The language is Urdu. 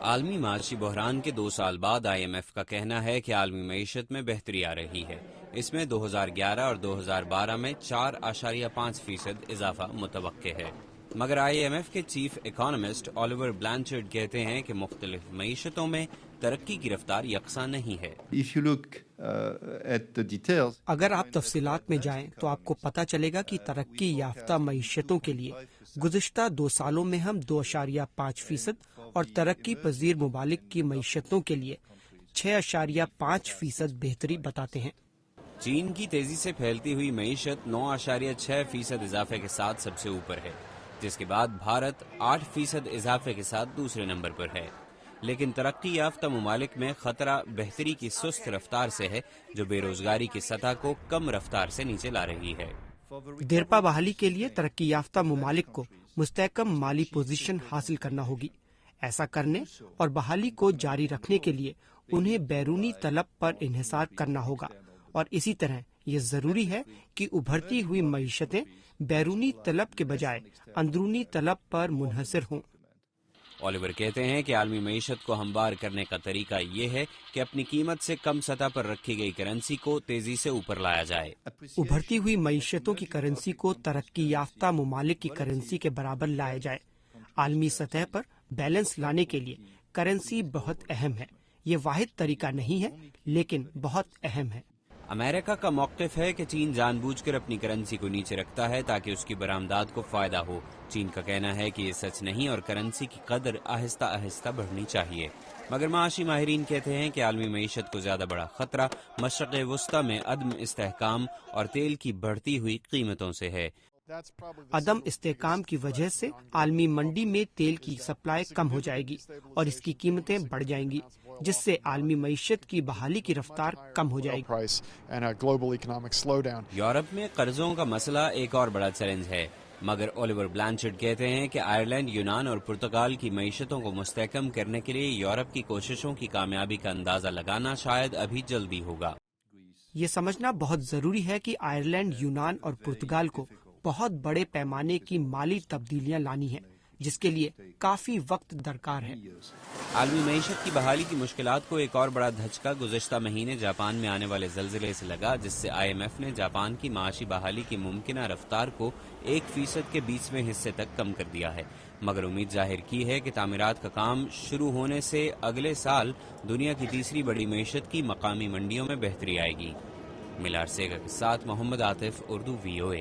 عالمی معاشی بحران کے 2 سال بعد IMF کا کہنا ہے کہ عالمی معیشت میں بہتری آ رہی ہے۔ اس میں 2011 اور 2012 میں 4.5% اضافہ متوقع ہے۔ مگر IMF کے چیف اکانومسٹ الیور بلانچرڈ کہتے ہیں کہ مختلف معیشتوں میں ترقی کی رفتار یکساں نہیں ہے۔ اگر آپ تفصیلات میں جائیں تو آپ کو پتہ چلے گا کہ ترقی یافتہ معیشتوں کے لیے گزشتہ 2 سالوں میں ہم 2.5% اور ترقی پذیر ممالک کی معیشتوں کے لیے 6.5% بہتری بتاتے ہیں۔ چین کی تیزی سے پھیلتی ہوئی معیشت 9.6% اضافے کے ساتھ سب سے اوپر ہے، جس کے بعد بھارت 8% اضافے کے ساتھ دوسرے نمبر پر ہے۔ لیکن ترقی یافتہ ممالک میں خطرہ بہتری کی سست رفتار سے ہے، جو بے روزگاری کی سطح کو کم رفتار سے نیچے لا رہی ہے۔ دیرپا بحالی کے لیے ترقی یافتہ ممالک کو مستحکم مالی پوزیشن حاصل کرنا ہوگی۔ ایسا کرنے اور بحالی کو جاری رکھنے کے لیے انہیں بیرونی طلب پر انحصار کرنا ہوگا، اور اسی طرح یہ ضروری ہے کہ ابھرتی ہوئی معیشتیں بیرونی طلب کے بجائے اندرونی طلب پر منحصر ہوں۔ الیور کہتے ہیں کہ عالمی معیشت کو ہموار کرنے کا طریقہ یہ ہے کہ اپنی قیمت سے کم سطح پر رکھی گئی کرنسی کو تیزی سے اوپر لایا جائے۔ ابھرتی ہوئی معیشتوں کی کرنسی کو ترقی یافتہ ممالک کی کرنسی کے برابر لایا جائے۔ عالمی سطح پر بیلنس لانے کے لیے کرنسی بہت اہم ہے۔ یہ واحد طریقہ نہیں ہے، لیکن بہت اہم ہے۔ امریکہ کا موقف ہے کہ چین جان بوجھ کر اپنی کرنسی کو نیچے رکھتا ہے تاکہ اس کی برآمدات کو فائدہ ہو۔ چین کا کہنا ہے کہ یہ سچ نہیں اور کرنسی کی قدر آہستہ آہستہ بڑھنی چاہیے۔ مگر معاشی ماہرین کہتے ہیں کہ عالمی معیشت کو زیادہ بڑا خطرہ مشرق وسطی میں عدم استحکام اور تیل کی بڑھتی ہوئی قیمتوں سے ہے۔ عدم استحکام کی وجہ سے عالمی منڈی میں تیل کی سپلائی کم ہو جائے گی اور اس کی قیمتیں بڑھ جائیں گی، جس سے عالمی معیشت کی بحالی کی رفتار کم ہو جائے گی۔ یورپ میں قرضوں کا مسئلہ ایک اور بڑا چیلنج ہے، مگر الیور بلانچرڈ کہتے ہیں کہ آئرلینڈ، یونان اور پرتگال کی معیشتوں کو مستحکم کرنے کے لیے یورپ کی کوششوں کی کامیابی کا اندازہ لگانا شاید ابھی جلدی ہوگا۔ یہ سمجھنا بہت ضروری ہے کہ آئرلینڈ، یونان اور پرتگال کو بہت بڑے پیمانے کی مالی تبدیلیاں لانی ہیں، جس کے لیے کافی وقت درکار ہے۔ عالمی معیشت کی بحالی کی مشکلات کو ایک اور بڑا دھچکا گزشتہ مہینے جاپان میں آنے والے زلزلے سے لگا، جس سے IMF نے جاپان کی معاشی بحالی کی ممکنہ رفتار کو 1% کے 20ویں حصے تک کم کر دیا ہے، مگر امید ظاہر کی ہے کہ تعمیرات کا کام شروع ہونے سے اگلے سال دنیا کی تیسری بڑی معیشت کی مقامی منڈیوں میں بہتری آئے گی۔ ملار سیگا کے ساتھ محمد عاطف، اردو VOA۔